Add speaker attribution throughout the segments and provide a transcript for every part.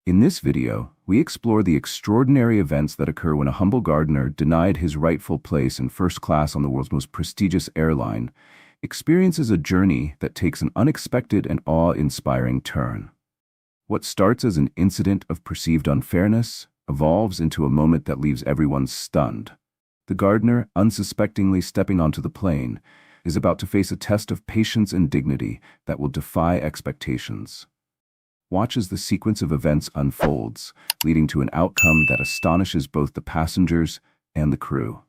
Speaker 1: In this video, we explore the extraordinary events that occur when a humble gardener, denied his rightful place in first class on the world's most prestigious airline, experiences a journey that takes an unexpected and awe-inspiring turn. What starts as an incident of perceived unfairness evolves into a moment that leaves everyone stunned. The gardener, unsuspectingly stepping onto the plane, is about to face a test of patience and dignity that will defy expectations. Watch as the sequence of events unfolds, leading to an outcome that astonishes both the passengers and the crew.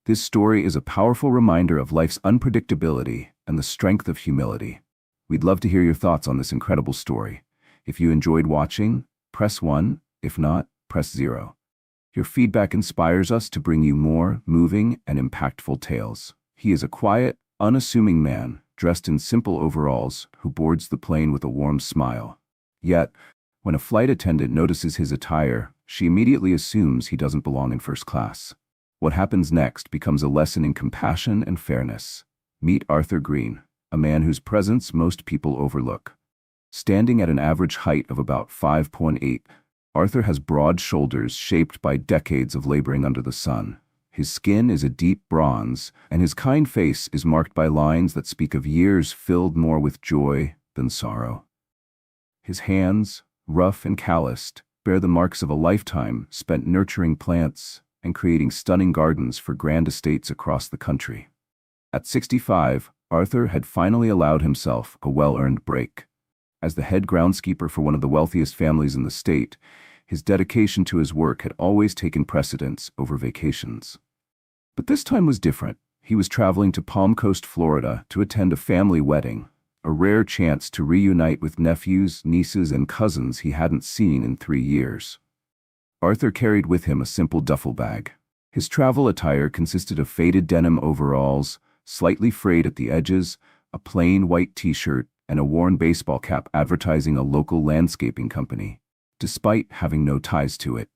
Speaker 1: This story is a powerful reminder of life's unpredictability and the strength of humility. We'd love to hear your thoughts on this incredible story. If you enjoyed watching, press 1. If not, press 0. Your feedback inspires us to bring you more moving and impactful tales. He is a quiet, unassuming man, dressed in simple overalls, who boards the plane with a warm smile. Yet, when a flight attendant notices his attire, she immediately assumes he doesn't belong in first class. What happens next becomes a lesson in compassion and fairness. Meet Arthur Green, a man whose presence most people overlook. Standing at an average height of about 5.8, Arthur has broad shoulders shaped by decades of laboring under the sun. His skin is a deep bronze, and his kind face is marked by lines that speak of years filled more with joy than sorrow. His hands, rough and calloused, bear the marks of a lifetime spent nurturing plants and creating stunning gardens for grand estates across the country. At 65, Arthur had finally allowed himself a well-earned break. As the head groundskeeper for one of the wealthiest families in the state, his dedication to his work had always taken precedence over vacations. But this time was different. He was traveling to Palm Coast, Florida, to attend a family wedding, a rare chance to reunite with nephews, nieces, and cousins he hadn't seen in 3 years. Arthur carried with him a simple duffel bag. His travel attire consisted of faded denim overalls, slightly frayed at the edges, a plain white t-shirt, and a worn baseball cap advertising a local landscaping company, despite having no ties to it.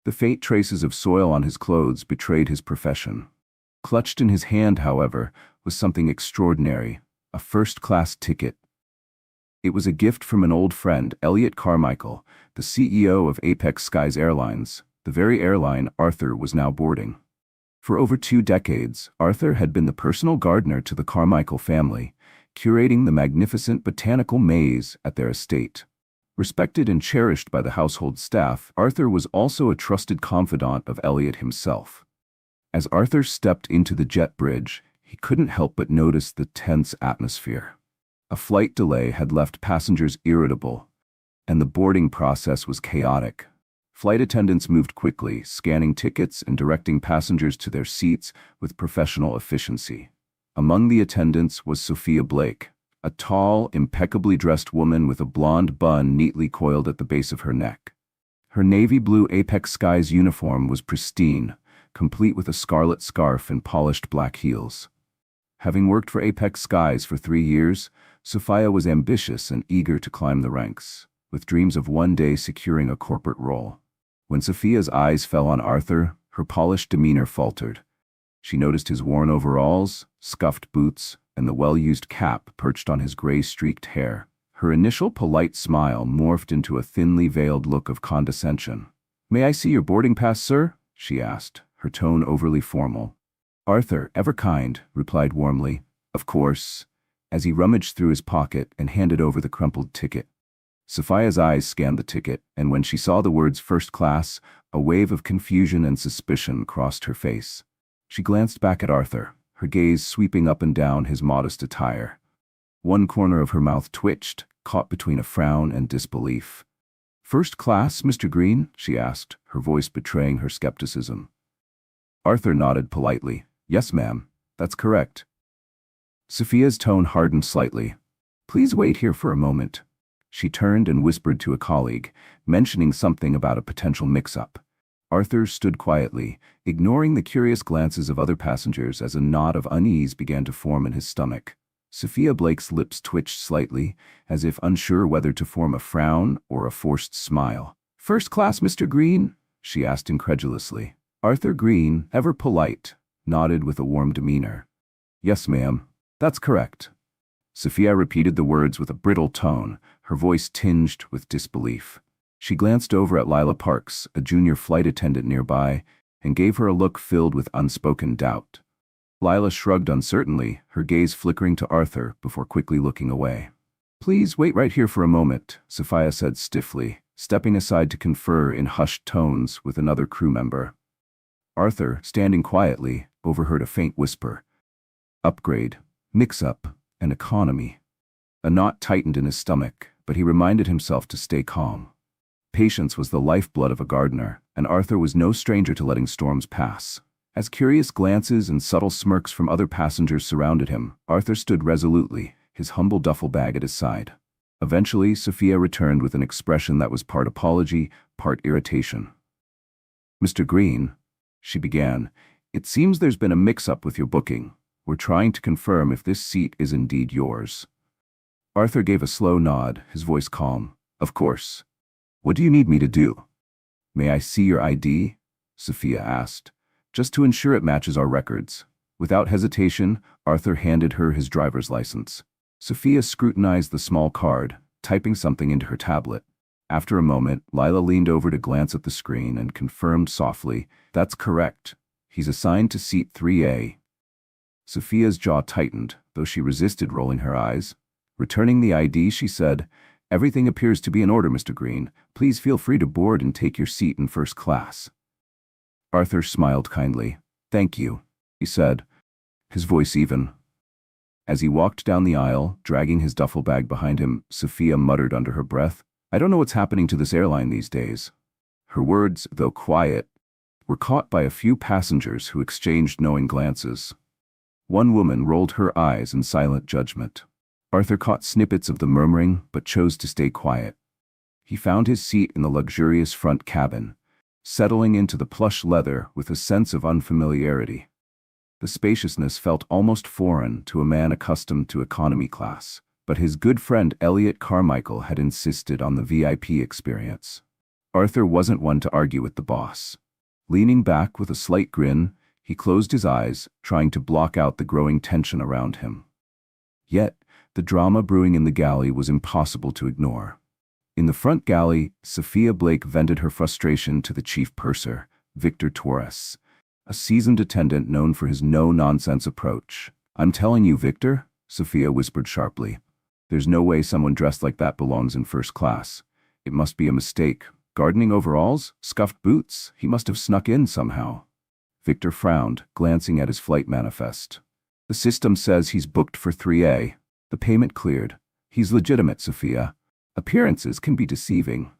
Speaker 1: The faint traces of soil on his clothes betrayed his profession. Clutched in his hand, however, was something extraordinary. A first-class ticket. It was a gift from an old friend, Elliot Carmichael, the CEO of Apex Skies Airlines, the very airline Arthur was now boarding. For over 2 decades, Arthur had been the personal gardener to the Carmichael family, curating the magnificent botanical maze at their estate. Respected and cherished by the household staff, Arthur was also a trusted confidant of Elliot himself. As Arthur stepped into the jet bridge, he couldn't help but notice the tense atmosphere. A flight delay had left passengers irritable, and the boarding process was chaotic. Flight attendants moved quickly, scanning tickets and directing passengers to their seats with professional efficiency. Among the attendants was Sophia Blake, a tall, impeccably dressed woman with a blonde bun neatly coiled at the base of her neck. Her navy blue Apex Skies uniform was pristine, complete with a scarlet scarf and polished black heels. Having worked for Apex Skies for 3 years, Sophia was ambitious and eager to climb the ranks, with dreams of one day securing a corporate role. When Sophia's eyes fell on Arthur, her polished demeanor faltered. She noticed his worn overalls, scuffed boots, and the well-used cap perched on his gray-streaked hair. Her initial polite smile morphed into a thinly veiled look of condescension. "May I see your boarding pass, sir?" she asked, her tone overly formal. Arthur, ever kind, replied warmly, "Of course," as he rummaged through his pocket and handed over the crumpled ticket. Sophia's eyes scanned the ticket, and when she saw the words first class, a wave of confusion and suspicion crossed her face. She glanced back at Arthur, her gaze sweeping up and down his modest attire. One corner of her mouth twitched, caught between a frown and disbelief. "First class, Mr. Green?" she asked, her voice betraying her skepticism. Arthur nodded politely. "Yes, ma'am, that's correct." Sophia's tone hardened slightly. "Please wait here for a moment." She turned and whispered to a colleague, mentioning something about a potential mix-up. Arthur stood quietly, ignoring the curious glances of other passengers as a knot of unease began to form in his stomach. Sophia Blake's lips twitched slightly, as if unsure whether to form a frown or a forced smile. "First class, Mr. Green?" she asked incredulously. Arthur Green, ever polite, nodded with a warm demeanor. "Yes, ma'am, that's correct." Sophia repeated the words with a brittle tone, her voice tinged with disbelief. She glanced over at Lila Parks, a junior flight attendant nearby, and gave her a look filled with unspoken doubt. Lila shrugged uncertainly, her gaze flickering to Arthur before quickly looking away. "Please wait right here for a moment," Sophia said stiffly, stepping aside to confer in hushed tones with another crew member. Arthur, standing quietly, overheard a faint whisper. Upgrade, mix-up, and economy. A knot tightened in his stomach, but he reminded himself to stay calm. Patience was the lifeblood of a gardener, and Arthur was no stranger to letting storms pass. As curious glances and subtle smirks from other passengers surrounded him, Arthur stood resolutely, his humble duffel bag at his side. Eventually, Sophia returned with an expression that was part apology, part irritation. "Mr. Green," she began, "it seems there's been a mix-up with your booking. We're trying to confirm if this seat is indeed yours." Arthur gave a slow nod, his voice calm. "Of course. What do you need me to do?" "May I see your ID?" Sophia asked, "just to ensure it matches our records." Without hesitation, Arthur handed her his driver's license. Sophia scrutinized the small card, typing something into her tablet. After a moment, Lila leaned over to glance at the screen and confirmed softly, "That's correct. He's assigned to seat 3A. Sophia's jaw tightened, though she resisted rolling her eyes. Returning the ID, she said, "Everything appears to be in order, Mr. Green. Please feel free to board and take your seat in first class." Arthur smiled kindly. "Thank you," he said, his voice even. As he walked down the aisle, dragging his duffel bag behind him, Sophia muttered under her breath, "I don't know what's happening to this airline these days." Her words, though quiet, were caught by a few passengers who exchanged knowing glances. One woman rolled her eyes in silent judgment. Arthur caught snippets of the murmuring, but chose to stay quiet. He found his seat in the luxurious front cabin, settling into the plush leather with a sense of unfamiliarity. The spaciousness felt almost foreign to a man accustomed to economy class, but his good friend Elliot Carmichael had insisted on the VIP experience. Arthur wasn't one to argue with the boss. Leaning back with a slight grin, he closed his eyes, trying to block out the growing tension around him. Yet, the drama brewing in the galley was impossible to ignore. In the front galley, Sophia Blake vented her frustration to the chief purser, Victor Torres, a seasoned attendant known for his no-nonsense approach. "I'm telling you, Victor," Sophia whispered sharply, "there's no way someone dressed like that belongs in first class. It must be a mistake. Gardening overalls? Scuffed boots? He must have snuck in somehow." Victor frowned, glancing at his flight manifest. "The system says he's booked for 3A. The payment cleared. He's legitimate, Sophia. Appearances can be deceiving."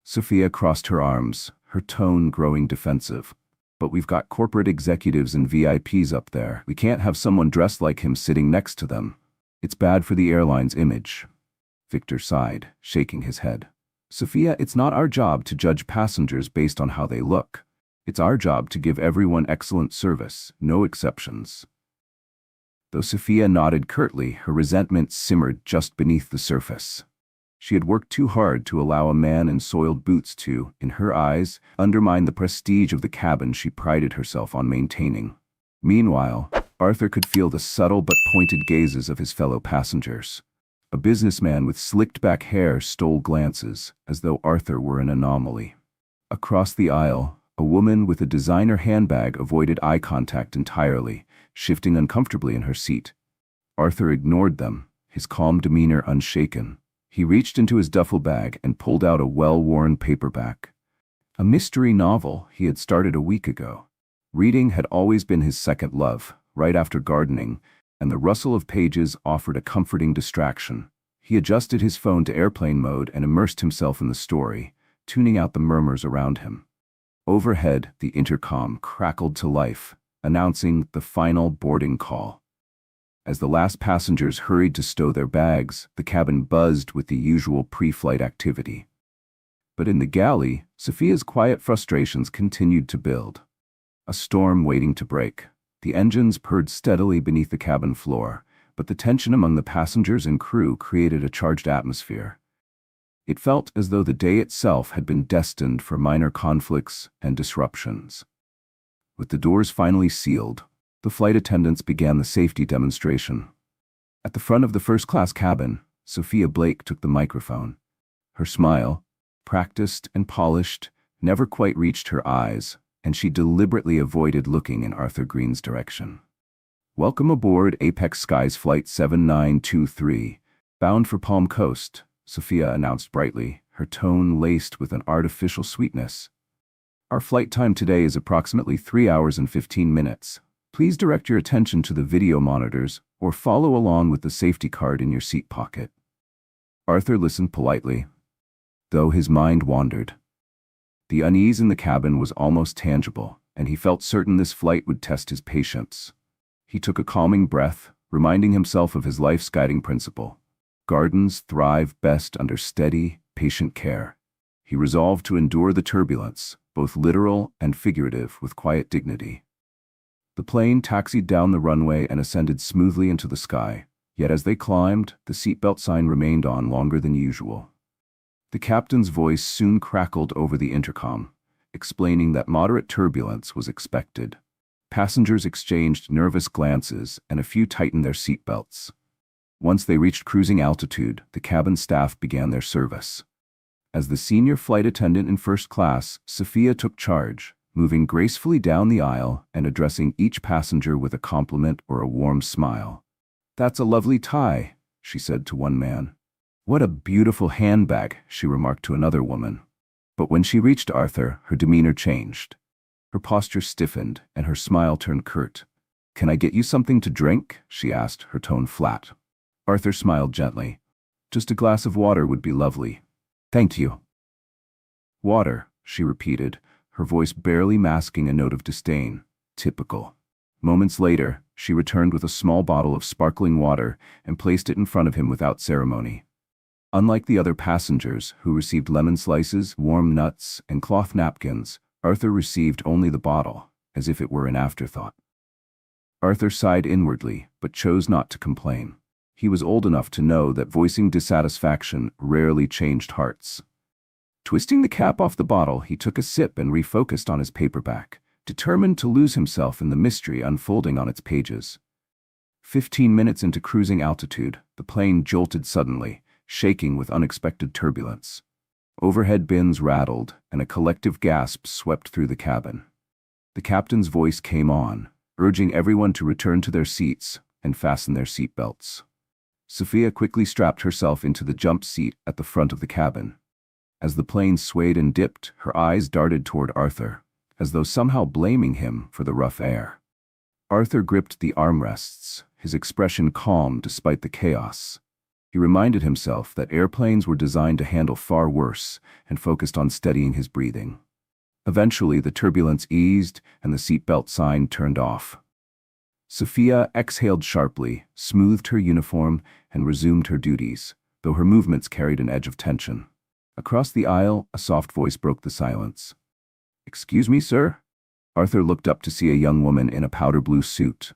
Speaker 1: Sophia crossed her arms, her tone growing defensive. "But we've got corporate executives and VIPs up there. We can't have someone dressed like him sitting next to them. It's bad for the airline's image." Victor sighed, shaking his head. "Sophia, it's not our job to judge passengers based on how they look. It's our job to give everyone excellent service, no exceptions." Though Sophia nodded curtly, her resentment simmered just beneath the surface. She had worked too hard to allow a man in soiled boots to, in her eyes, undermine the prestige of the cabin she prided herself on maintaining. Meanwhile, Arthur could feel the subtle but pointed gazes of his fellow passengers. A businessman with slicked-back hair stole glances, as though Arthur were an anomaly. Across the aisle, a woman with a designer handbag avoided eye contact entirely, shifting uncomfortably in her seat. Arthur ignored them, his calm demeanor unshaken. He reached into his duffel bag and pulled out a well-worn paperback. A mystery novel he had started a week ago. Reading had always been his second love, right after gardening, and the rustle of pages offered a comforting distraction. He adjusted his phone to airplane mode and immersed himself in the story, tuning out the murmurs around him. Overhead, the intercom crackled to life, announcing the final boarding call. As the last passengers hurried to stow their bags, the cabin buzzed with the usual pre-flight activity. But in the galley, Sophia's quiet frustrations continued to build. A storm waiting to break. The engines purred steadily beneath the cabin floor, but the tension among the passengers and crew created a charged atmosphere. It felt as though the day itself had been destined for minor conflicts and disruptions. With the doors finally sealed, the flight attendants began the safety demonstration. At the front of the first-class cabin, Sophia Blake took the microphone. Her smile, practiced and polished, never quite reached her eyes, and she deliberately avoided looking in Arthur Green's direction. "Welcome aboard Apex Skies Flight 7923, bound for Palm Coast," Sophia announced brightly, her tone laced with an artificial sweetness. "Our flight time today is approximately 3 hours and 15 minutes. Please direct your attention to the video monitors or follow along with the safety card in your seat pocket." Arthur listened politely, though his mind wandered. The unease in the cabin was almost tangible, and he felt certain this flight would test his patience. He took a calming breath, reminding himself of his life's guiding principle. Gardens thrive best under steady, patient care. He resolved to endure the turbulence, both literal and figurative, with quiet dignity. The plane taxied down the runway and ascended smoothly into the sky, yet as they climbed, the seatbelt sign remained on longer than usual. The captain's voice soon crackled over the intercom, explaining that moderate turbulence was expected. Passengers exchanged nervous glances, and a few tightened their seatbelts. Once they reached cruising altitude, the cabin staff began their service. As the senior flight attendant in first class, Sophia took charge, moving gracefully down the aisle and addressing each passenger with a compliment or a warm smile. "That's a lovely tie," she said to one man. "What a beautiful handbag," she remarked to another woman. But when she reached Arthur, her demeanor changed. Her posture stiffened, and her smile turned curt. "Can I get you something to drink?" she asked, her tone flat. Arthur smiled gently. "Just a glass of water would be lovely. Thank you." "Water," she repeated, her voice barely masking a note of disdain. Typical. Moments later, she returned with a small bottle of sparkling water and placed it in front of him without ceremony. Unlike the other passengers, who received lemon slices, warm nuts, and cloth napkins, Arthur received only the bottle, as if it were an afterthought. Arthur sighed inwardly, but chose not to complain. He was old enough to know that voicing dissatisfaction rarely changed hearts. Twisting the cap off the bottle, he took a sip and refocused on his paperback, determined to lose himself in the mystery unfolding on its pages. 15 minutes into cruising altitude, the plane jolted suddenly, shaking with unexpected turbulence. Overhead bins rattled, and a collective gasp swept through the cabin. The captain's voice came on, urging everyone to return to their seats and fasten their seatbelts. Sophia quickly strapped herself into the jump seat at the front of the cabin. As the plane swayed and dipped, her eyes darted toward Arthur, as though somehow blaming him for the rough air. Arthur gripped the armrests, his expression calm despite the chaos. He reminded himself that airplanes were designed to handle far worse and focused on steadying his breathing. Eventually, the turbulence eased and the seatbelt sign turned off. Sophia exhaled sharply, smoothed her uniform, and resumed her duties, though her movements carried an edge of tension. Across the aisle, a soft voice broke the silence. "Excuse me, sir?" Arthur looked up to see a young woman in a powder blue suit.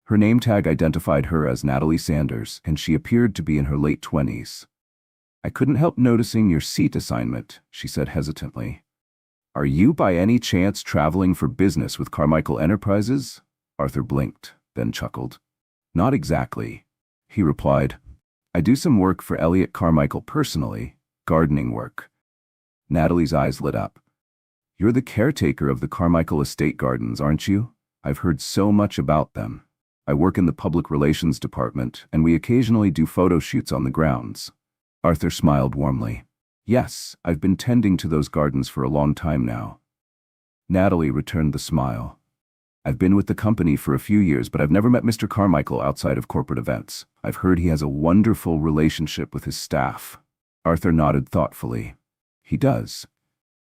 Speaker 1: Her name tag identified her as Natalie Sanders, and she appeared to be in her late 20s. "I couldn't help noticing your seat assignment," she said hesitantly. "Are you by any chance traveling for business with Carmichael Enterprises?" Arthur blinked, then chuckled. "Not exactly," he replied. "I do some work for Elliot Carmichael personally, gardening work." Natalie's eyes lit up. "You're the caretaker of the Carmichael Estate Gardens, aren't you? I've heard so much about them. I work in the public relations department, and we occasionally do photo shoots on the grounds." Arthur smiled warmly. "Yes, I've been tending to those gardens for a long time now." Natalie returned the smile. "I've been with the company for a few years, but I've never met Mr. Carmichael outside of corporate events. I've heard he has a wonderful relationship with his staff." Arthur nodded thoughtfully. "He does.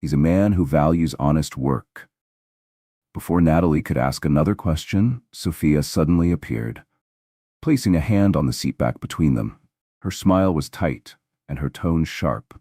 Speaker 1: He's a man who values honest work." Before Natalie could ask another question, Sophia suddenly appeared, placing a hand on the seatback between them. Her smile was tight, and her tone sharp.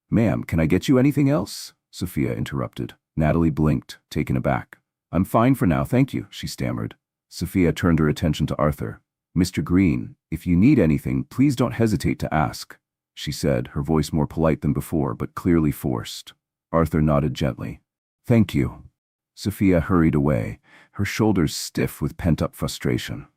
Speaker 1: "Ma'am, can I get you anything else?" Sophia interrupted. Natalie blinked, taken aback. "I'm fine for now, thank you," she stammered. Sophia turned her attention to Arthur. "Mr. Green, if you need anything, please don't hesitate to ask," she said, her voice more polite than before, but clearly forced. Arthur nodded gently. "Thank you." Sophia hurried away, her shoulders stiff with pent-up frustration.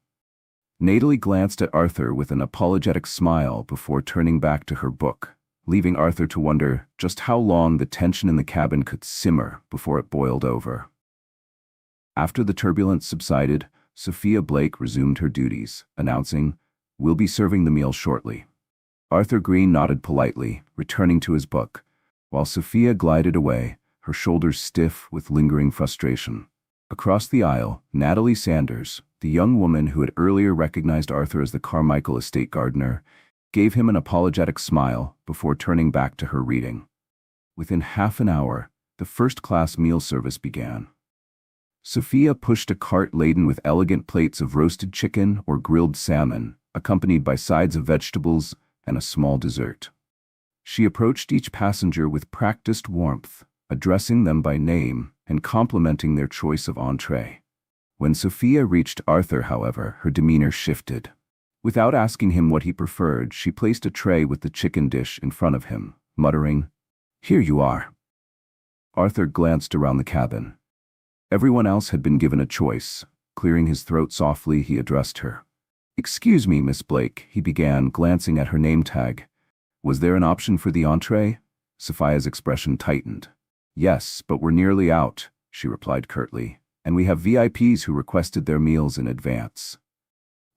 Speaker 1: Natalie glanced at Arthur with an apologetic smile before turning back to her book, leaving Arthur to wonder just how long the tension in the cabin could simmer before it boiled over. After the turbulence subsided, Sophia Blake resumed her duties, announcing, "We'll be serving the meal shortly." Arthur Green nodded politely, returning to his book, while Sophia glided away, her shoulders stiff with lingering frustration. Across the aisle, Natalie Sanders, the young woman who had earlier recognized Arthur as the Carmichael estate gardener, gave him an apologetic smile before turning back to her reading. Within half an hour, the first-class meal service began. Sophia pushed a cart laden with elegant plates of roasted chicken or grilled salmon, accompanied by sides of vegetables and a small dessert. She approached each passenger with practiced warmth, addressing them by name and complimenting their choice of entree. When Sophia reached Arthur, however, her demeanor shifted. Without asking him what he preferred, she placed a tray with the chicken dish in front of him, muttering, "Here you are." Arthur glanced around the cabin. Everyone else had been given a choice. Clearing his throat softly, he addressed her. "Excuse me, Miss Blake," he began, glancing at her name tag. "Was there an option for the entree?" Sophia's expression tightened. "Yes, but we're nearly out," she replied curtly, "and we have VIPs who requested their meals in advance."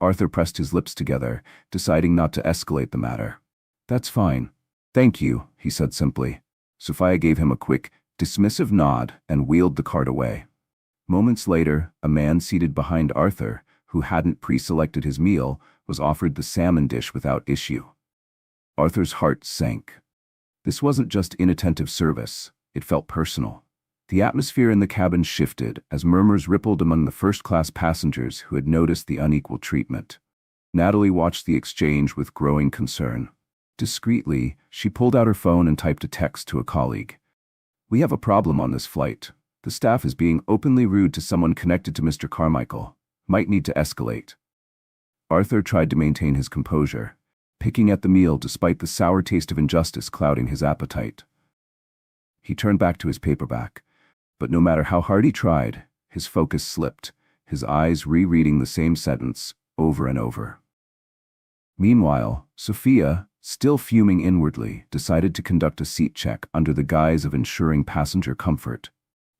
Speaker 1: Arthur pressed his lips together, deciding not to escalate the matter. "That's fine. Thank you," he said simply. Sophia gave him a quick, dismissive nod and wheeled the cart away. Moments later, a man seated behind Arthur, who hadn't pre-selected his meal, was offered the salmon dish without issue. Arthur's heart sank. This wasn't just inattentive service, it felt personal. The atmosphere in the cabin shifted as murmurs rippled among the first-class passengers who had noticed the unequal treatment. Natalie watched the exchange with growing concern. Discreetly, she pulled out her phone and typed a text to a colleague. "We have a problem on this flight. The staff is being openly rude to someone connected to Mr. Carmichael. Might need to escalate." Arthur tried to maintain his composure, picking at the meal despite the sour taste of injustice clouding his appetite. He turned back to his paperback, but no matter how hard he tried, his focus slipped, his eyes rereading the same sentence over and over. Meanwhile, Sophia, still fuming inwardly, decided to conduct a seat check under the guise of ensuring passenger comfort.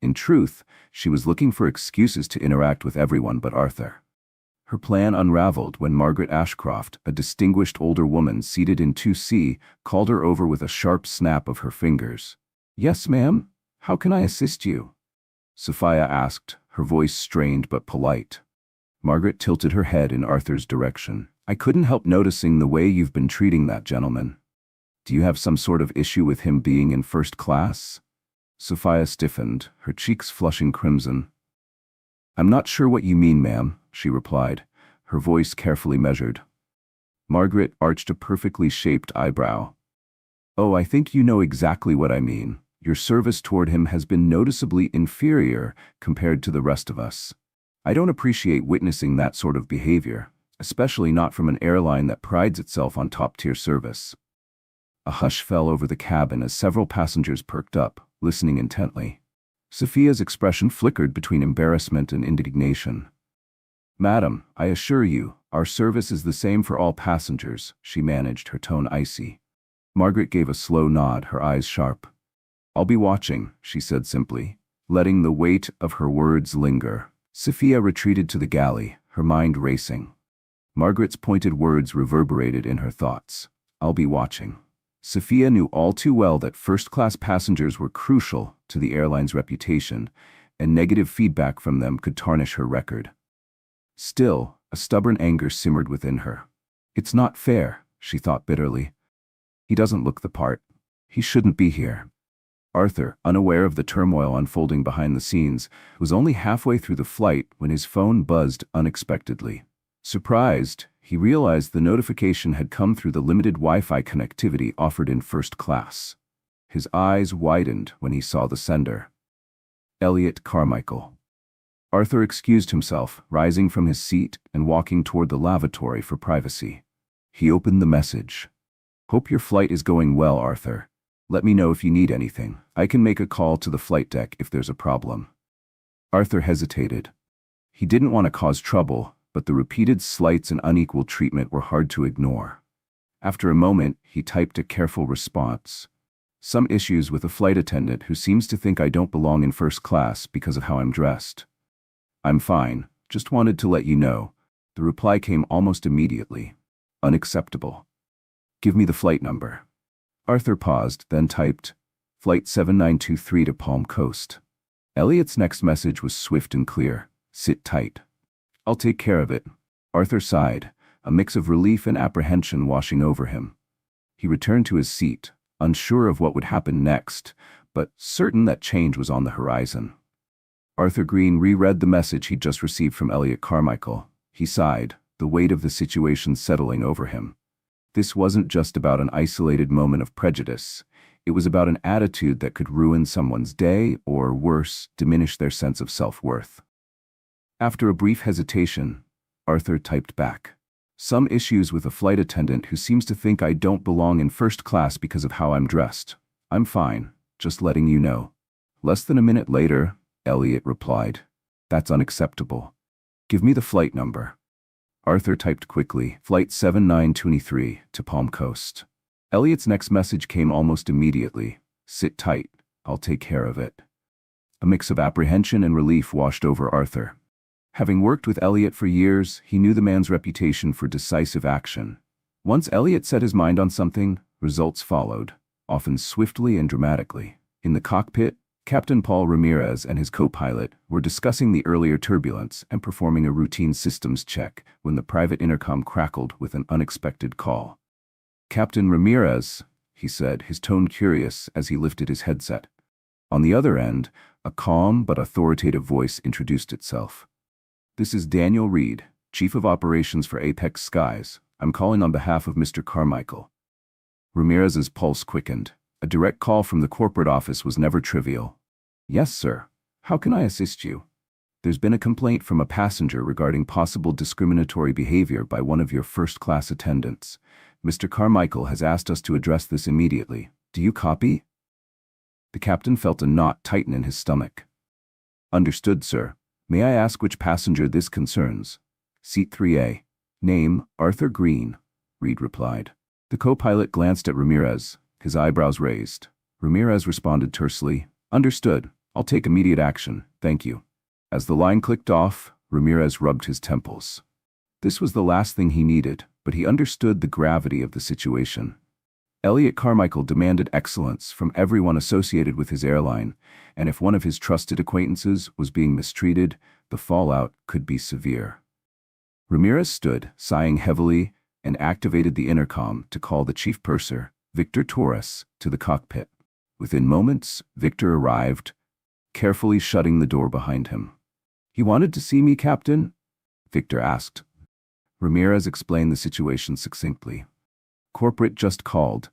Speaker 1: In truth, she was looking for excuses to interact with everyone but Arthur. Her plan unraveled when Margaret Ashcroft, a distinguished older woman seated in 2C, called her over with a sharp snap of her fingers. "Yes, ma'am? How can I assist you?" Sophia asked, her voice strained but polite. Margaret tilted her head in Arthur's direction. "I couldn't help noticing the way you've been treating that gentleman. Do you have some sort of issue with him being in first class?" Sophia stiffened, her cheeks flushing crimson. "I'm not sure what you mean, ma'am," she replied, her voice carefully measured. Margaret arched a perfectly shaped eyebrow. "Oh, I think you know exactly what I mean. Your service toward him has been noticeably inferior compared to the rest of us. I don't appreciate witnessing that sort of behavior, especially not from an airline that prides itself on top-tier service." A hush fell over the cabin as several passengers perked up, listening intently. Sophia's expression flickered between embarrassment and indignation. "Madam, I assure you, our service is the same for all passengers," she managed, her tone icy. Margaret gave a slow nod, her eyes sharp. "I'll be watching," she said simply, letting the weight of her words linger. Sophia retreated to the galley, her mind racing. Margaret's pointed words reverberated in her thoughts. "I'll be watching." Sophia knew all too well that first-class passengers were crucial to the airline's reputation, and negative feedback from them could tarnish her record. Still, a stubborn anger simmered within her. "It's not fair," she thought bitterly. "He doesn't look the part. He shouldn't be here." Arthur, unaware of the turmoil unfolding behind the scenes, was only halfway through the flight when his phone buzzed unexpectedly. Surprised, he realized the notification had come through the limited Wi-Fi connectivity offered in first class. His eyes widened when he saw the sender. Elliot Carmichael. Arthur excused himself, rising from his seat and walking toward the lavatory for privacy. He opened the message. "Hope your flight is going well, Arthur. Let me know if you need anything. I can make a call to the flight deck if there's a problem." Arthur hesitated. He didn't want to cause trouble, but the repeated slights and unequal treatment were hard to ignore. After a moment, he typed a careful response. Some issues with a flight attendant who seems to think I don't belong in first class because of how I'm dressed. I'm fine, just wanted to let you know. The reply came almost immediately. Unacceptable. Give me the flight number. Arthur paused, then typed, Flight 7923 to Palm Coast. Elliot's next message was swift and clear. Sit tight. I'll take care of it. Arthur sighed, a mix of relief and apprehension washing over him. He returned to his seat, unsure of what would happen next, but certain that change was on the horizon. Arthur Green reread the message he'd just received from Elliot Carmichael. He sighed, the weight of the situation settling over him. This wasn't just about an isolated moment of prejudice. It was about an attitude that could ruin someone's day, or worse, diminish their sense of self-worth. After a brief hesitation, Arthur typed back, Some issues with a flight attendant who seems to think I don't belong in first class because of how I'm dressed. I'm fine, just letting you know. Less than a minute later, Elliot replied, That's unacceptable. Give me the flight number. Arthur typed quickly, Flight 7923 to Palm Coast. Elliot's next message came almost immediately. Sit tight, I'll take care of it. A mix of apprehension and relief washed over Arthur. Having worked with Elliot for years, he knew the man's reputation for decisive action. Once Elliot set his mind on something, results followed, often swiftly and dramatically. In the cockpit, Captain Paul Ramirez and his co-pilot were discussing the earlier turbulence and performing a routine systems check when the private intercom crackled with an unexpected call. Captain Ramirez, he said, his tone curious as he lifted his headset. On the other end, a calm but authoritative voice introduced itself. This is Daniel Reed, Chief of Operations for Apex Skies. I'm calling on behalf of Mr. Carmichael. Ramirez's pulse quickened. A direct call from the corporate office was never trivial. Yes, sir. How can I assist you? There's been a complaint from a passenger regarding possible discriminatory behavior by one of your first-class attendants. Mr. Carmichael has asked us to address this immediately. Do you copy? The captain felt a knot tighten in his stomach. Understood, sir. May I ask which passenger this concerns? Seat 3A. Name, Arthur Green, Reed replied. The co-pilot glanced at Ramirez, his eyebrows raised. Ramirez responded tersely, Understood. I'll take immediate action, thank you. As the line clicked off, Ramirez rubbed his temples. This was the last thing he needed, but he understood the gravity of the situation. Elliot Carmichael demanded excellence from everyone associated with his airline, and if one of his trusted acquaintances was being mistreated, the fallout could be severe. Ramirez stood, sighing heavily, and activated the intercom to call the chief purser, Victor Torres, to the cockpit. Within moments, Victor arrived, carefully shutting the door behind him. You wanted to see me, Captain? Victor asked. Ramirez explained the situation succinctly. Corporate just called.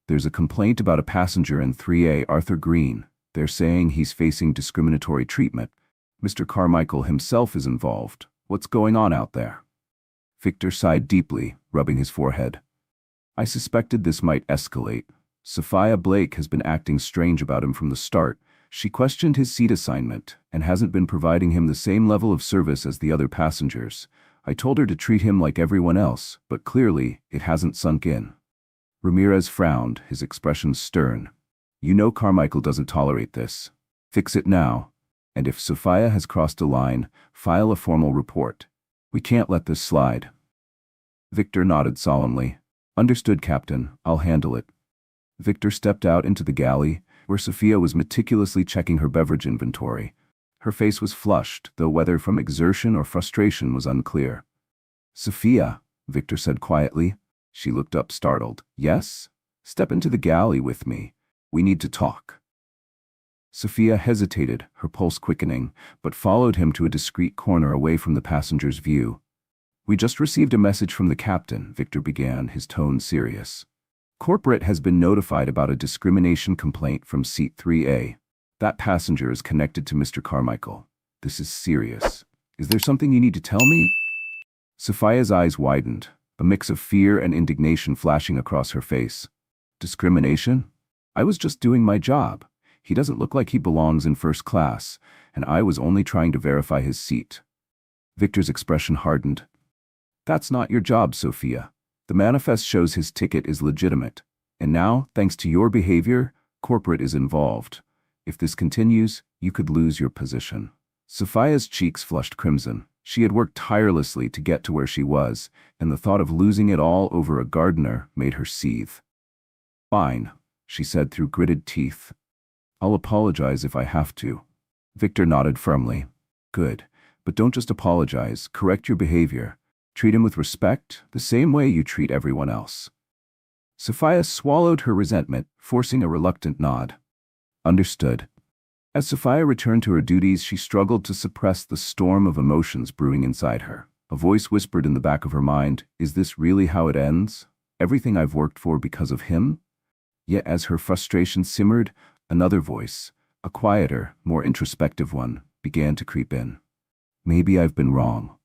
Speaker 1: There's a complaint about a passenger in 3A, Arthur Green. They're saying he's facing discriminatory treatment. Mr. Carmichael himself is involved. What's going on out there? Victor sighed deeply, rubbing his forehead. I suspected this might escalate. Sophia Blake has been acting strange about him from the start. She questioned his seat assignment and hasn't been providing him the same level of service as the other passengers. I told her to treat him like everyone else, but clearly it hasn't sunk in. Ramirez frowned, his expression stern. You know Carmichael doesn't tolerate this. Fix it now. And if Sophia has crossed a line, file a formal report. We can't let this slide. Victor nodded solemnly. Understood, Captain. I'll handle it. Victor stepped out into the galley, where Sophia was meticulously checking her beverage inventory. Her face was flushed, though whether from exertion or frustration was unclear. Sophia, Victor said quietly. She looked up startled. Yes? Step into the galley with me. We need to talk. Sophia hesitated, her pulse quickening, but followed him to a discreet corner away from the passenger's view. We just received a message from the captain, Victor began, his tone serious. Corporate has been notified about a discrimination complaint from Seat 3A. That passenger is connected to Mr. Carmichael. This is serious. Is there something you need to tell me? Sophia's eyes widened, a mix of fear and indignation flashing across her face. Discrimination? I was just doing my job. He doesn't look like he belongs in first class, and I was only trying to verify his seat. Victor's expression hardened. That's not your job, Sophia. The manifest shows his ticket is legitimate. And now, thanks to your behavior, corporate is involved. If this continues, you could lose your position." Sophia's cheeks flushed crimson. She had worked tirelessly to get to where she was, and the thought of losing it all over a gardener made her seethe. "Fine," she said through gritted teeth. "I'll apologize if I have to." Victor nodded firmly. "Good, but don't just apologize, correct your behavior. Treat him with respect, the same way you treat everyone else." Sophia swallowed her resentment, forcing a reluctant nod. "Understood." As Sophia returned to her duties, she struggled to suppress the storm of emotions brewing inside her. A voice whispered in the back of her mind, "Is this really how it ends? Everything I've worked for because of him?" Yet as her frustration simmered, another voice, a quieter, more introspective one, began to creep in. "Maybe I've been wrong.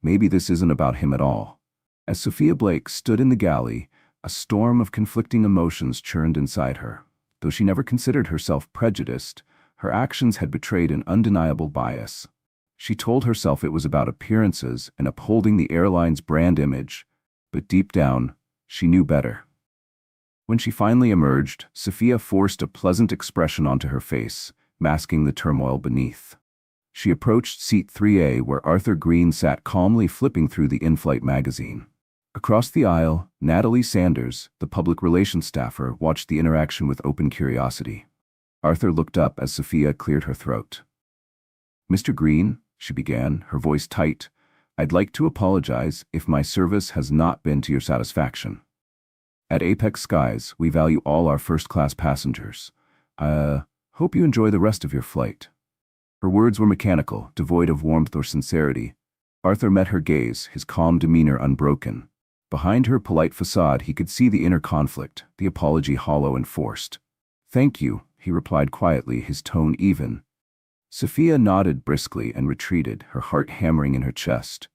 Speaker 1: Maybe this isn't about him at all." As Sophia Blake stood in the galley, a storm of conflicting emotions churned inside her. Though she never considered herself prejudiced, her actions had betrayed an undeniable bias. She told herself it was about appearances and upholding the airline's brand image, but deep down, she knew better. When she finally emerged, Sophia forced a pleasant expression onto her face, masking the turmoil beneath. She approached seat 3A, where Arthur Green sat calmly flipping through the in-flight magazine. Across the aisle, Natalie Sanders, the public relations staffer, watched the interaction with open curiosity. Arthur looked up as Sophia cleared her throat. "Mr. Green," she began, her voice tight, "I'd like to apologize if my service has not been to your satisfaction. At Apex Skies, we value all our first-class passengers. Hope you enjoy the rest of your flight." Her words were mechanical, devoid of warmth or sincerity. Arthur met her gaze, his calm demeanor unbroken. Behind her polite facade, he could see the inner conflict, the apology hollow and forced. "Thank you," he replied quietly, his tone even. Sophia nodded briskly and retreated, her heart hammering in her chest.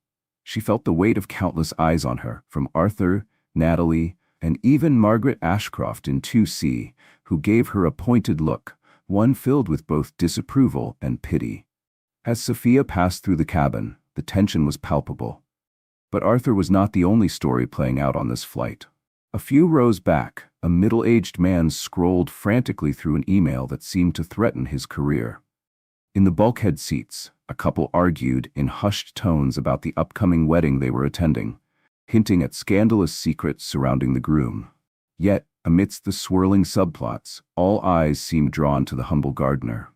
Speaker 1: She felt the weight of countless eyes on her, from Arthur, Natalie, and even Margaret Ashcroft in 2C, who gave her a pointed look, one filled with both disapproval and pity. As Sophia passed through the cabin, the tension was palpable. But Arthur was not the only story playing out on this flight. A few rows back, a middle-aged man scrolled frantically through an email that seemed to threaten his career. In the bulkhead seats, a couple argued in hushed tones about the upcoming wedding they were attending, hinting at scandalous secrets surrounding the groom. Yet, amidst the swirling subplots, all eyes seemed drawn to the humble gardener.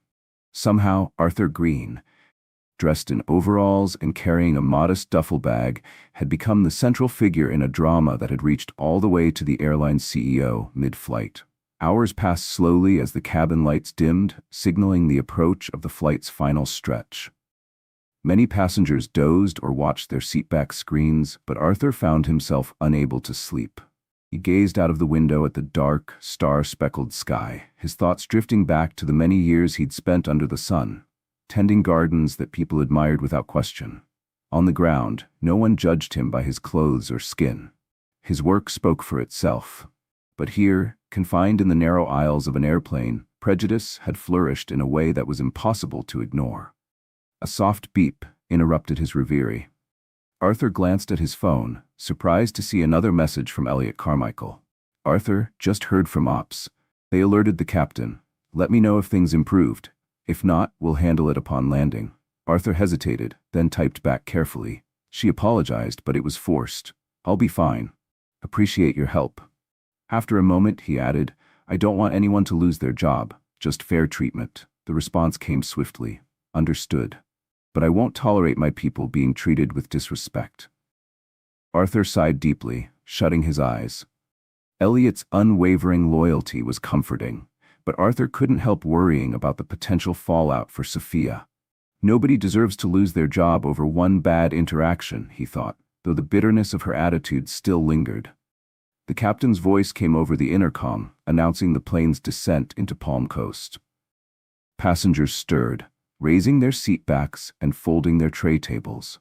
Speaker 1: Somehow, Arthur Green, dressed in overalls and carrying a modest duffel bag, had become the central figure in a drama that had reached all the way to the airline's CEO mid-flight. Hours passed slowly as the cabin lights dimmed, signaling the approach of the flight's final stretch. Many passengers dozed or watched their seatback screens, but Arthur found himself unable to sleep. He gazed out of the window at the dark, star-speckled sky, his thoughts drifting back to the many years he'd spent under the sun, tending gardens that people admired without question. On the ground, no one judged him by his clothes or skin. His work spoke for itself. But here, confined in the narrow aisles of an airplane, prejudice had flourished in a way that was impossible to ignore. A soft beep interrupted his reverie. Arthur glanced at his phone, surprised to see another message from Elliot Carmichael. "Arthur, just heard from Ops. They alerted the captain. Let me know if things improved. If not, we'll handle it upon landing." Arthur hesitated, then typed back carefully. "She apologized, but it was forced. I'll be fine. Appreciate your help." After a moment, he added, "I don't want anyone to lose their job, just fair treatment." The response came swiftly. "Understood. But I won't tolerate my people being treated with disrespect." Arthur sighed deeply, shutting his eyes. Elliot's unwavering loyalty was comforting, but Arthur couldn't help worrying about the potential fallout for Sophia. Nobody deserves to lose their job over one bad interaction, he thought, though the bitterness of her attitude still lingered. The captain's voice came over the intercom, announcing the plane's descent into Palm Coast. Passengers stirred, raising their seatbacks and folding their tray tables.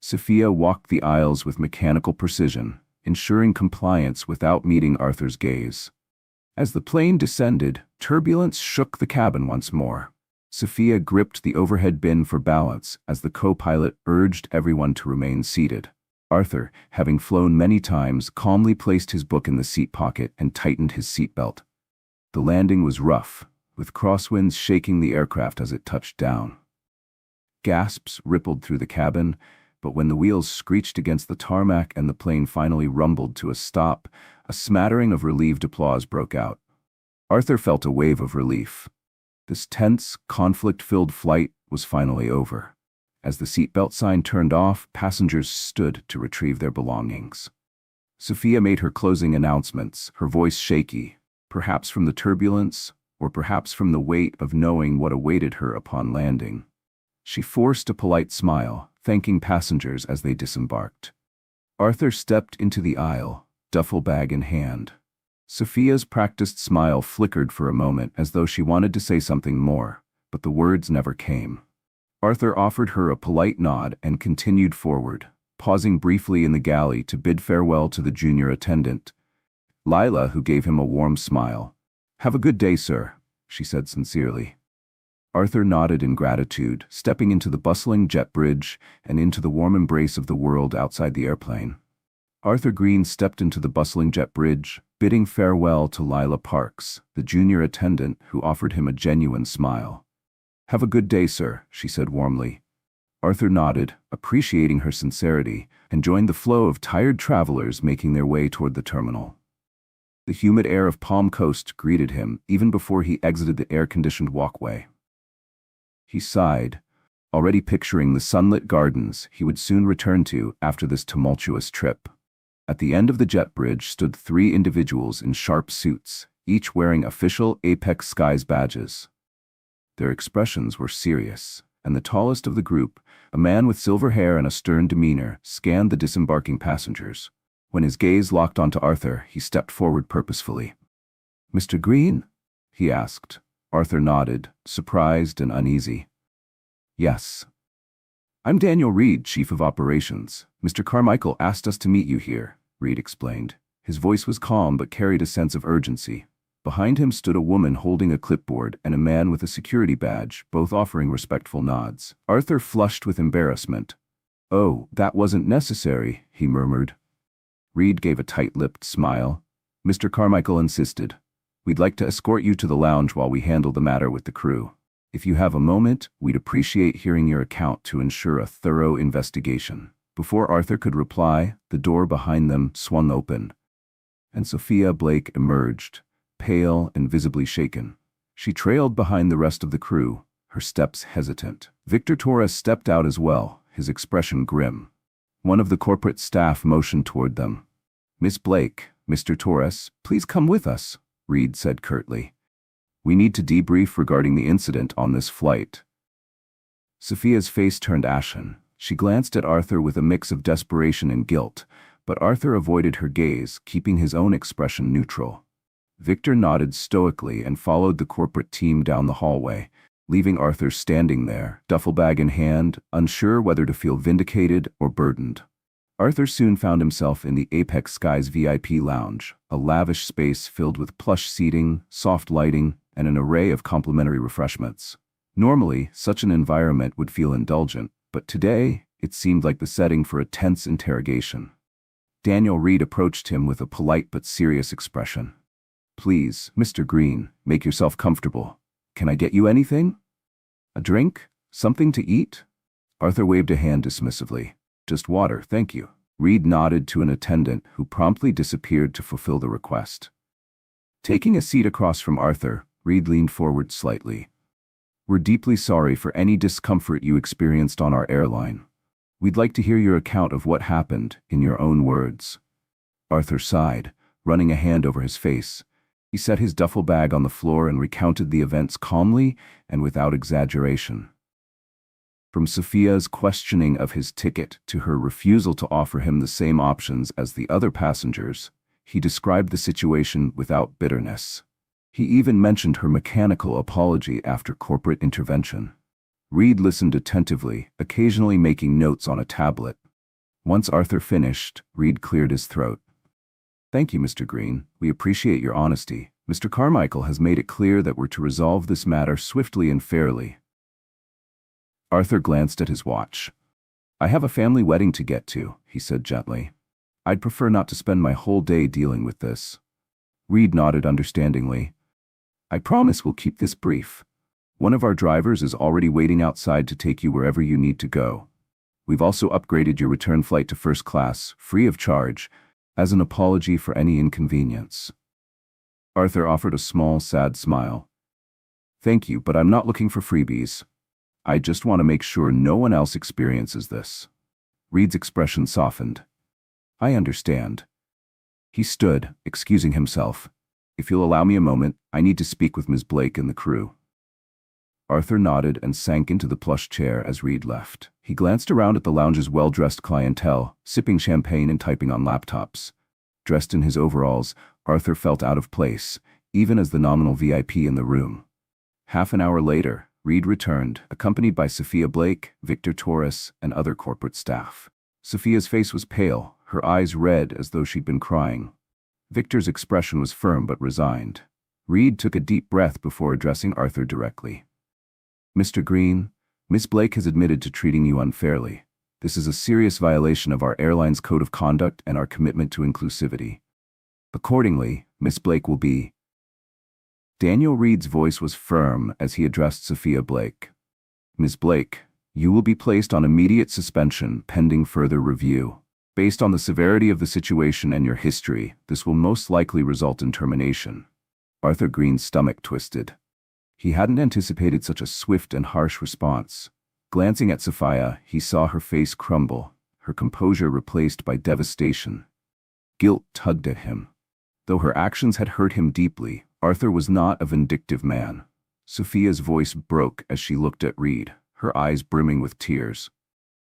Speaker 1: Sophia walked the aisles with mechanical precision, ensuring compliance without meeting Arthur's gaze. As the plane descended, turbulence shook the cabin once more. Sophia gripped the overhead bin for balance as the co-pilot urged everyone to remain seated. Arthur, having flown many times, calmly placed his book in the seat pocket and tightened his seatbelt. The landing was rough, with crosswinds shaking the aircraft as it touched down. Gasps rippled through the cabin, but when the wheels screeched against the tarmac and the plane finally rumbled to a stop, a smattering of relieved applause broke out. Arthur felt a wave of relief. This tense, conflict-filled flight was finally over. As the seatbelt sign turned off, passengers stood to retrieve their belongings. Sophia made her closing announcements, her voice shaky, perhaps from the turbulence, or perhaps from the weight of knowing what awaited her upon landing. She forced a polite smile, thanking passengers as they disembarked. Arthur stepped into the aisle, duffel bag in hand. Sophia's practiced smile flickered for a moment as though she wanted to say something more, but the words never came. Arthur offered her a polite nod and continued forward, pausing briefly in the galley to bid farewell to the junior attendant, Lila, who gave him a warm smile. "Have a good day, sir," she said sincerely. Arthur nodded in gratitude, stepping into the bustling jet bridge and into the warm embrace of the world outside the airplane. Arthur Green stepped into the bustling jet bridge, bidding farewell to Lila Parks, the junior attendant who offered him a genuine smile. "Have a good day, sir," she said warmly. Arthur nodded, appreciating her sincerity, and joined the flow of tired travelers making their way toward the terminal. The humid air of Palm Coast greeted him even before he exited the air-conditioned walkway. He sighed, already picturing the sunlit gardens he would soon return to after this tumultuous trip. At the end of the jet bridge stood 3 individuals in sharp suits, each wearing official Apex Skies badges. Their expressions were serious, and the tallest of the group, a man with silver hair and a stern demeanor, scanned the disembarking passengers. When his gaze locked onto Arthur, he stepped forward purposefully. "Mr. Green?" he asked. Arthur nodded, surprised and uneasy. "Yes. I'm Daniel Reed, Chief of Operations. Mr. Carmichael asked us to meet you here," Reed explained. His voice was calm but carried a sense of urgency. Behind him stood a woman holding a clipboard and a man with a security badge, both offering respectful nods. Arthur flushed with embarrassment. "Oh, that wasn't necessary," he murmured. Reed gave a tight-lipped smile. "Mr. Carmichael insisted. We'd like to escort you to the lounge while we handle the matter with the crew. If you have a moment, we'd appreciate hearing your account to ensure a thorough investigation." Before Arthur could reply, the door behind them swung open, and Sophia Blake emerged, pale and visibly shaken. She trailed behind the rest of the crew, her steps hesitant. Victor Torres stepped out as well, his expression grim. One of the corporate staff motioned toward them. "Miss Blake, Mr. Torres, please come with us," Reed said curtly. "We need to debrief regarding the incident on this flight." Sophia's face turned ashen. She glanced at Arthur with a mix of desperation and guilt, but Arthur avoided her gaze, keeping his own expression neutral. Victor nodded stoically and followed the corporate team down the hallway, leaving Arthur standing there, duffel bag in hand, unsure whether to feel vindicated or burdened. Arthur soon found himself in the Apex Skies VIP lounge, a lavish space filled with plush seating, soft lighting, and an array of complimentary refreshments. Normally, such an environment would feel indulgent, but today, it seemed like the setting for a tense interrogation. Daniel Reed approached him with a polite but serious expression. "Please, Mr. Green, make yourself comfortable. Can I get you anything? A drink? Something to eat?" Arthur waved a hand dismissively. "Just water, thank you." Reed nodded to an attendant who promptly disappeared to fulfill the request. Taking a seat across from Arthur, Reed leaned forward slightly. "We're deeply sorry for any discomfort you experienced on our airline. We'd like to hear your account of what happened, in your own words." Arthur sighed, running a hand over his face. He set his duffel bag on the floor and recounted the events calmly and without exaggeration. From Sophia's questioning of his ticket to her refusal to offer him the same options as the other passengers, he described the situation without bitterness. He even mentioned her mechanical apology after corporate intervention. Reed listened attentively, occasionally making notes on a tablet. Once Arthur finished, Reed cleared his throat. "Thank you, Mr. Green. We appreciate your honesty. Mr. Carmichael has made it clear that we're to resolve this matter swiftly and fairly." Arthur glanced at his watch. I have a family wedding to get to, he said gently. I'd prefer not to spend my whole day dealing with this. Reed nodded understandingly. I promise we'll keep this brief. One of our drivers is already waiting outside to take you wherever you need to go. We've also upgraded your return flight to first class, free of charge, as an apology for any inconvenience. Arthur offered a small, sad smile. Thank you, but I'm not looking for freebies. I just want to make sure no one else experiences this. Reed's expression softened. I understand. He stood, excusing himself. If you'll allow me a moment, I need to speak with Ms. Blake and the crew. Arthur nodded and sank into the plush chair as Reed left. He glanced around at the lounge's well-dressed clientele, sipping champagne and typing on laptops. Dressed in his overalls, Arthur felt out of place, even as the nominal VIP in the room. Half an hour later, Reed returned, accompanied by Sophia Blake, Victor Torres, and other corporate staff. Sophia's face was pale, her eyes red as though she'd been crying. Victor's expression was firm but resigned. Reed took a deep breath before addressing Arthur directly. Mr. Green, Miss Blake has admitted to treating you unfairly. This is a serious violation of our airline's code of conduct and our commitment to inclusivity. Accordingly, Miss Blake will be... Daniel Reed's voice was firm as he addressed Sophia Blake. Ms. Blake, you will be placed on immediate suspension pending further review. Based on the severity of the situation and your history, this will most likely result in termination. Arthur Green's stomach twisted. He hadn't anticipated such a swift and harsh response. Glancing at Sophia, he saw her face crumble, her composure replaced by devastation. Guilt tugged at him. Though her actions had hurt him deeply, Arthur was not a vindictive man. Sophia's voice broke as she looked at Reed, her eyes brimming with tears.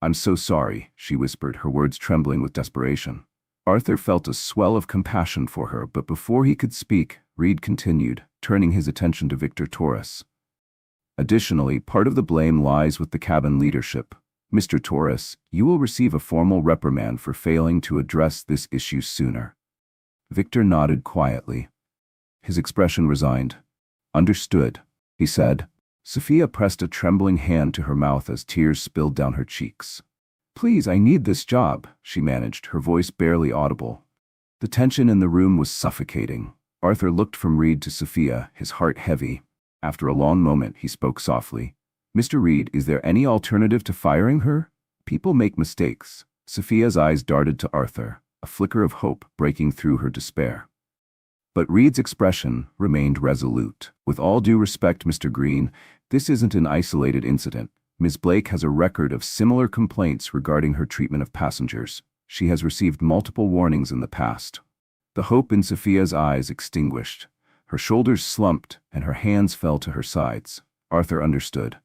Speaker 1: I'm so sorry, she whispered, her words trembling with desperation. Arthur felt a swell of compassion for her, but before he could speak, Reed continued, turning his attention to Victor Torres. Additionally, part of the blame lies with the cabin leadership. Mr. Torres, you will receive a formal reprimand for failing to address this issue sooner. Victor nodded quietly. His expression resigned. Understood, he said. Sophia pressed a trembling hand to her mouth as tears spilled down her cheeks. Please, I need this job, she managed, her voice barely audible. The tension in the room was suffocating. Arthur looked from Reed to Sophia, his heart heavy. After a long moment, he spoke softly. Mr. Reed, is there any alternative to firing her? People make mistakes. Sophia's eyes darted to Arthur, a flicker of hope breaking through her despair. But Reed's expression remained resolute. With all due respect, Mr. Green, this isn't an isolated incident. Ms. Blake has a record of similar complaints regarding her treatment of passengers. She has received multiple warnings in the past. The hope in Sophia's eyes extinguished. Her shoulders slumped and her hands fell to her sides. Arthur understood.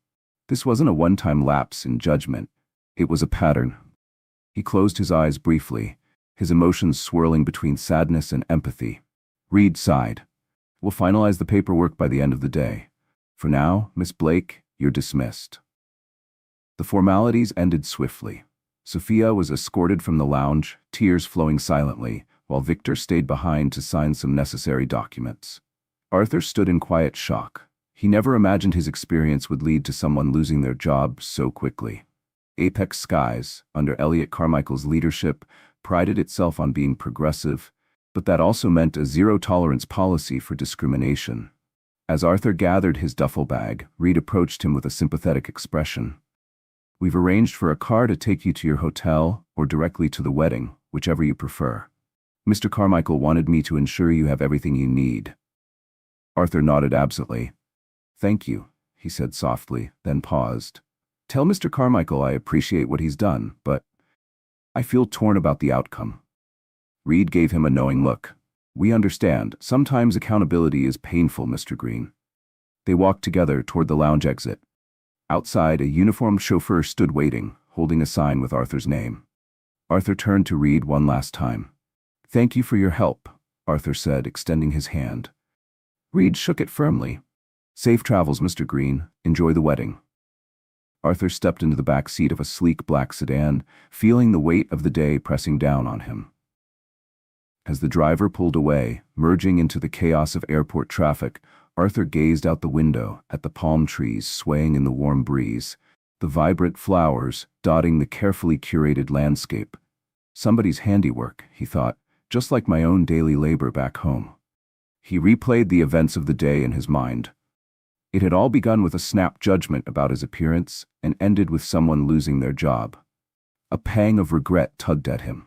Speaker 1: This wasn't a one-time lapse in judgment. It was a pattern. He closed his eyes briefly, his emotions swirling between sadness and empathy. Reed sighed. We'll finalize the paperwork by the end of the day. For now, Miss Blake, you're dismissed. The formalities ended swiftly. Sophia was escorted from the lounge, tears flowing silently, while Victor stayed behind to sign some necessary documents. Arthur stood in quiet shock. He never imagined his experience would lead to someone losing their job so quickly. Apex Skies, under Elliot Carmichael's leadership, prided itself on being progressive, but that also meant a zero-tolerance policy for discrimination. As Arthur gathered his duffel bag, Reed approached him with a sympathetic expression. We've arranged for a car to take you to your hotel or directly to the wedding, whichever you prefer. Mr. Carmichael wanted me to ensure you have everything you need. Arthur nodded absently. Thank you, he said softly, then paused. Tell Mr. Carmichael I appreciate what he's done, but I feel torn about the outcome. Reed gave him a knowing look. We understand. Sometimes accountability is painful, Mr. Green. They walked together toward the lounge exit. Outside, a uniformed chauffeur stood waiting, holding a sign with Arthur's name. Arthur turned to Reed one last time. Thank you for your help, Arthur said, extending his hand. Reed shook it firmly. Safe travels, Mr. Green. Enjoy the wedding. Arthur stepped into the back seat of a sleek black sedan, feeling the weight of the day pressing down on him. As the driver pulled away, merging into the chaos of airport traffic, Arthur gazed out the window at the palm trees swaying in the warm breeze. the vibrant flowers dotting the carefully curated landscape. Somebody's handiwork, he thought, just like my own daily labor back home. He replayed the events of the day in his mind. It had all begun with a snap judgment about his appearance and ended with someone losing their job. A pang of regret tugged at him.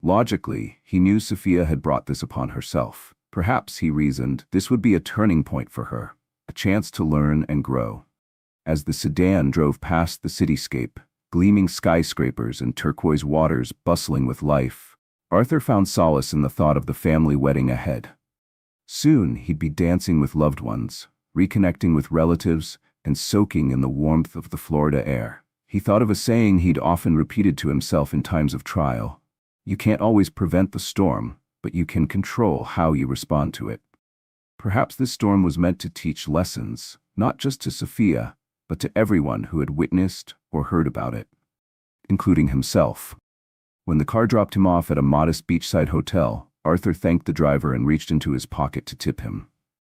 Speaker 1: Logically, he knew Sophia had brought this upon herself. Perhaps, he reasoned, this would be a turning point for her, a chance to learn and grow. As the sedan drove past the cityscape, gleaming skyscrapers and turquoise waters bustling with life, Arthur found solace in the thought of the family wedding ahead. Soon he'd be dancing with loved ones, reconnecting with relatives, and soaking in the warmth of the Florida air. He thought of a saying he'd often repeated to himself in times of trial: "You can't always prevent the storm, but you can control how you respond to it." Perhaps this storm was meant to teach lessons, not just to Sophia, but to everyone who had witnessed or heard about it, including himself. When the car dropped him off at a modest beachside hotel, Arthur thanked the driver and reached into his pocket to tip him.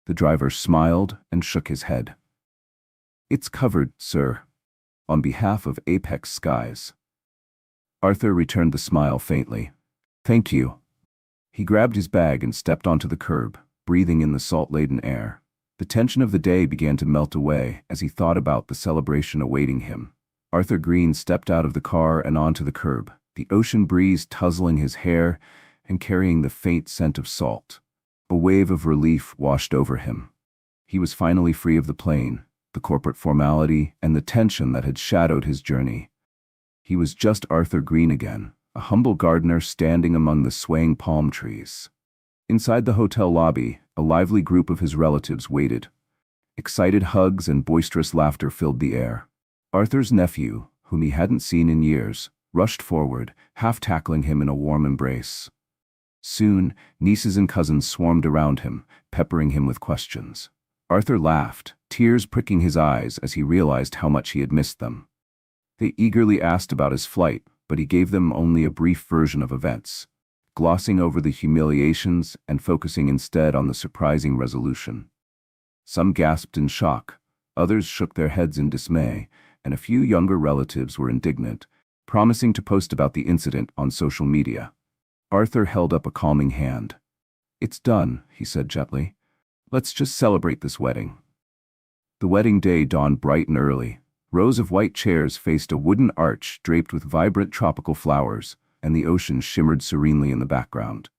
Speaker 1: The driver smiled and shook his head. "It's covered, sir. On behalf of Apex Skies." Arthur returned the smile faintly. "Thank you." He grabbed his bag and stepped onto the curb, breathing in the salt-laden air. The tension of the day began to melt away as he thought about the celebration awaiting him. Arthur Green stepped out of the car and onto the curb, the ocean breeze tussling his hair and carrying the faint scent of salt. A wave of relief washed over him. He was finally free of the plane, the corporate formality, and the tension that had shadowed his journey. He was just Arthur Green again, a humble gardener standing among the swaying palm trees. Inside the hotel lobby, a lively group of his relatives waited. Excited hugs and boisterous laughter filled the air. Arthur's nephew, whom he hadn't seen in years, rushed forward, half tackling him in a warm embrace. Soon, nieces and cousins swarmed around him, peppering him with questions. Arthur laughed, tears pricking his eyes as he realized how much he had missed them. They eagerly asked about his flight, but he gave them only a brief version of events, glossing over the humiliations and focusing instead on the surprising resolution. Some gasped in shock, others shook their heads in dismay, and a few younger relatives were indignant, promising to post about the incident on social media. Arthur held up a calming hand. "It's done," he said gently. "Let's just celebrate this wedding." The wedding day dawned bright and early. Rows of white chairs faced a wooden arch draped with vibrant tropical flowers, and the ocean shimmered serenely in the background.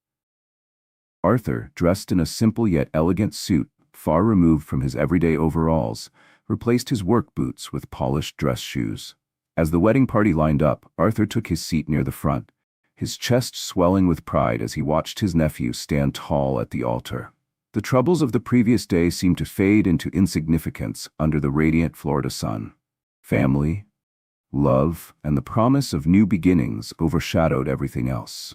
Speaker 1: Arthur, dressed in a simple yet elegant suit, far removed from his everyday overalls, replaced his work boots with polished dress shoes. As the wedding party lined up, Arthur took his seat near the front, his chest swelling with pride as he watched his nephew stand tall at the altar. The troubles of the previous day seemed to fade into insignificance under the radiant Florida sun. Family, love, and the promise of new beginnings overshadowed everything else.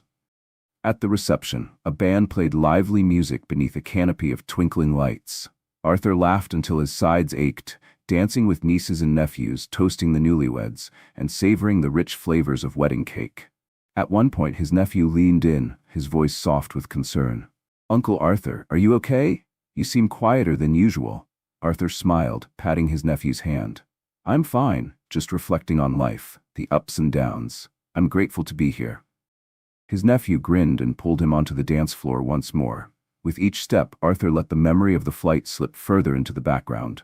Speaker 1: At the reception, a band played lively music beneath a canopy of twinkling lights. Arthur laughed until his sides ached, dancing with nieces and nephews, toasting the newlyweds, and savoring the rich flavors of wedding cake. At one point, his nephew leaned in, his voice soft with concern. "Uncle Arthur, are you okay? You seem quieter than usual." Arthur smiled, patting his nephew's hand. "I'm fine, just reflecting on life, the ups and downs. I'm grateful to be here." His nephew grinned and pulled him onto the dance floor once more. With each step, Arthur let the memory of the flight slip further into the background.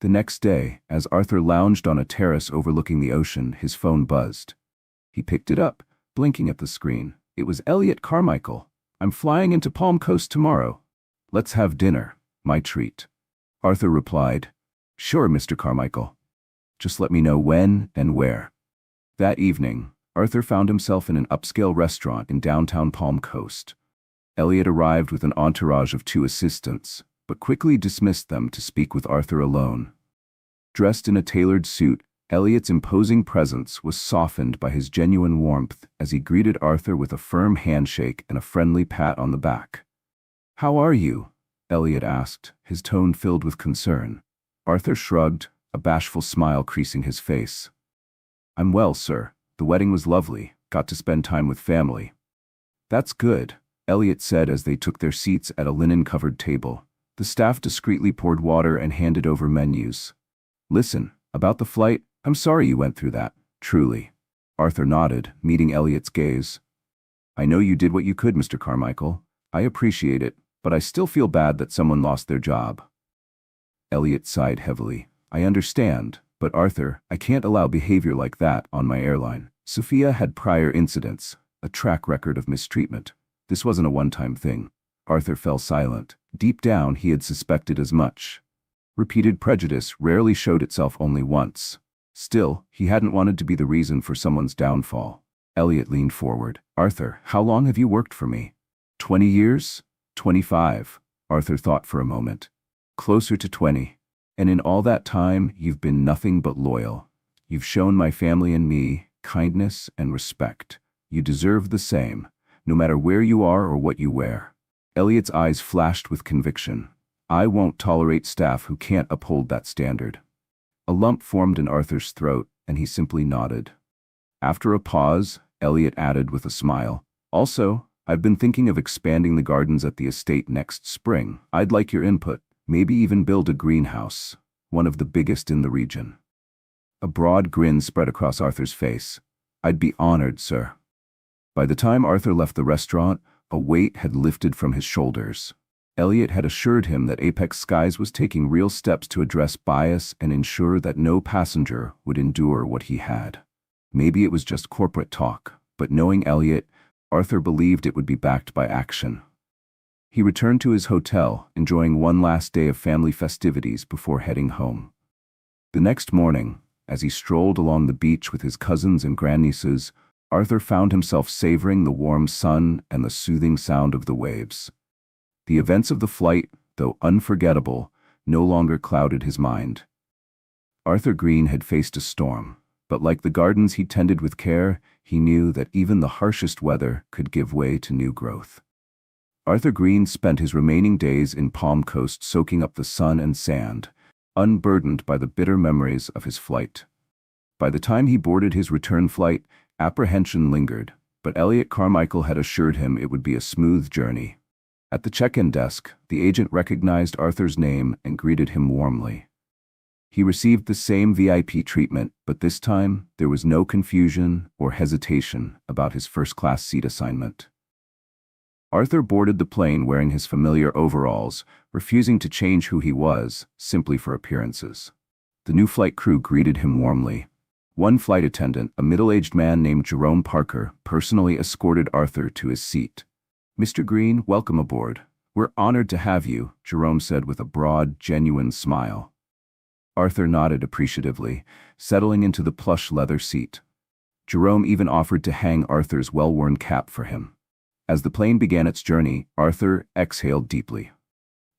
Speaker 1: The next day, as Arthur lounged on a terrace overlooking the ocean, his phone buzzed. He picked it up, blinking at the screen. It was Elliot Carmichael. "I'm flying into Palm Coast tomorrow. Let's have dinner, my treat." Arthur replied, "Sure, Mr. Carmichael. Just let me know when and where." That evening, Arthur found himself in an upscale restaurant in downtown Palm Coast. Elliot arrived with an entourage of 2 assistants, but quickly dismissed them to speak with Arthur alone. Dressed in a tailored suit, Elliot's imposing presence was softened by his genuine warmth as he greeted Arthur with a firm handshake and a friendly pat on the back. "How are you?" Elliot asked, his tone filled with concern. Arthur shrugged, a bashful smile creasing his face. "I'm well, sir. The wedding was lovely. Got to spend time with family." "That's good," Elliot said as they took their seats at a linen-covered table. The staff discreetly poured water and handed over menus. "Listen, about the flight, I'm sorry you went through that, truly. Arthur nodded, meeting Elliot's gaze. I know you did what you could, Mr. Carmichael. I appreciate it, but I still feel bad that someone lost their job. Elliot sighed heavily. I understand, but Arthur, I can't allow behavior like that on my airline. Sophia had prior incidents, a track record of mistreatment. This wasn't a one-time thing. Arthur fell silent. Deep down, he had suspected as much. Repeated prejudice rarely showed itself only once. Still, he hadn't wanted to be the reason for someone's downfall. Elliot leaned forward. Arthur, how long have you worked for me? 20 years? 25. Arthur thought for a moment. Closer to 20. And in all that time, you've been nothing but loyal. You've shown my family and me kindness and respect. You deserve the same, no matter where you are or what you wear. Elliot's eyes flashed with conviction. I won't tolerate staff who can't uphold that standard. A lump formed in Arthur's throat, and he simply nodded. After a pause, Elliot added with a smile, also, I've been thinking of expanding the gardens at the estate next spring. I'd like your input, maybe even build a greenhouse, one of the biggest in the region. A broad grin spread across Arthur's face. I'd be honored, sir. By the time Arthur left the restaurant, a weight had lifted from his shoulders. Elliot had assured him that Apex Skies was taking real steps to address bias and ensure that no passenger would endure what he had. Maybe it was just corporate talk, but knowing Elliot, Arthur believed it would be backed by action. He returned to his hotel, enjoying one last day of family festivities before heading home. The next morning, as he strolled along the beach with his cousins and grandnieces, Arthur found himself savoring the warm sun and the soothing sound of the waves. The events of the flight, though unforgettable, no longer clouded his mind. Arthur Green had faced a storm, but like the gardens he tended with care, he knew that even the harshest weather could give way to new growth. Arthur Green spent his remaining days in Palm Coast soaking up the sun and sand, unburdened by the bitter memories of his flight. By the time he boarded his return flight, apprehension lingered, but Elliot Carmichael had assured him it would be a smooth journey. At the check-in desk, the agent recognized Arthur's name and greeted him warmly. He received the same VIP treatment, but this time there was no confusion or hesitation about his first-class seat assignment. Arthur boarded the plane wearing his familiar overalls, refusing to change who he was, simply for appearances. The new flight crew greeted him warmly. One flight attendant, a middle-aged man named Jerome Parker, personally escorted Arthur to his seat. Mr. Green, welcome aboard. We're honored to have you, Jerome said with a broad, genuine smile. Arthur nodded appreciatively, settling into the plush leather seat. Jerome even offered to hang Arthur's well-worn cap for him. As the plane began its journey, Arthur exhaled deeply.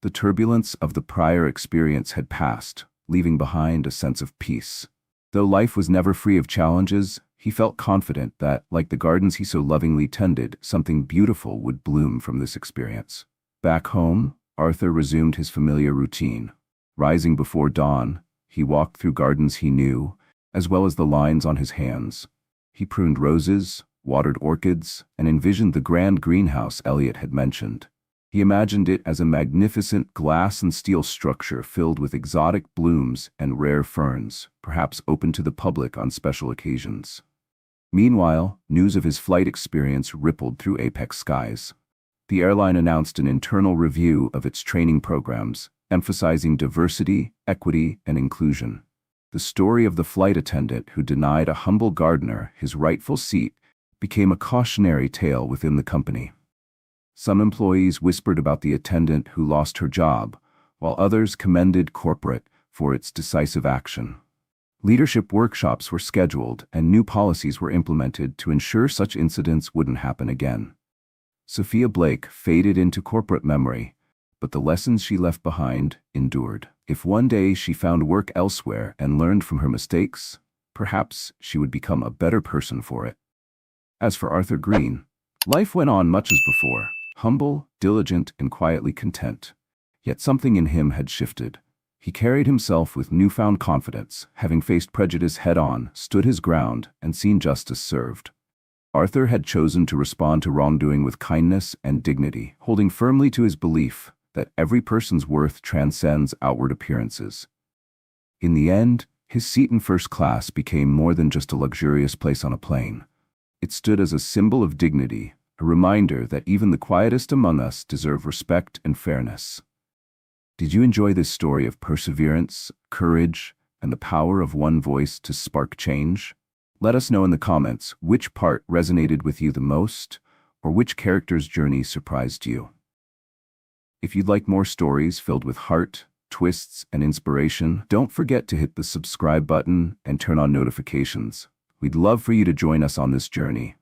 Speaker 1: The turbulence of the prior experience had passed, leaving behind a sense of peace. Though life was never free of challenges, he felt confident that, like the gardens he so lovingly tended, something beautiful would bloom from this experience. Back home, Arthur resumed his familiar routine. Rising before dawn, he walked through gardens he knew, as well as the lines on his hands. He pruned roses, watered orchids, and envisioned the grand greenhouse Elliot had mentioned. He imagined it as a magnificent glass and steel structure filled with exotic blooms and rare ferns, perhaps open to the public on special occasions. Meanwhile, news of his flight experience rippled through Apex Skies. The airline announced an internal review of its training programs, emphasizing diversity, equity, and inclusion. The story of the flight attendant who denied a humble gardener his rightful seat became a cautionary tale within the company. Some employees whispered about the attendant who lost her job, while others commended corporate for its decisive action. Leadership workshops were scheduled and new policies were implemented to ensure such incidents wouldn't happen again. Sophia Blake faded into corporate memory, but the lessons she left behind endured. If one day she found work elsewhere and learned from her mistakes, perhaps she would become a better person for it. As for Arthur Green, life went on much as before, humble, diligent, and quietly content. Yet something in him had shifted. He carried himself with newfound confidence, having faced prejudice head-on, stood his ground, and seen justice served. Arthur had chosen to respond to wrongdoing with kindness and dignity, holding firmly to his belief that every person's worth transcends outward appearances. In the end, His seat in first class became more than just a luxurious place on a plane. It stood as a symbol of dignity, a reminder that even the quietest among us deserve respect and fairness. Did you enjoy this story of perseverance, courage, and the power of one voice to spark change? Let us know in the comments which part resonated with you the most, or which character's journey surprised you. If you'd like more stories filled with heart, twists, and inspiration, don't forget to hit the subscribe button and turn on notifications. We'd love for you to join us on this journey.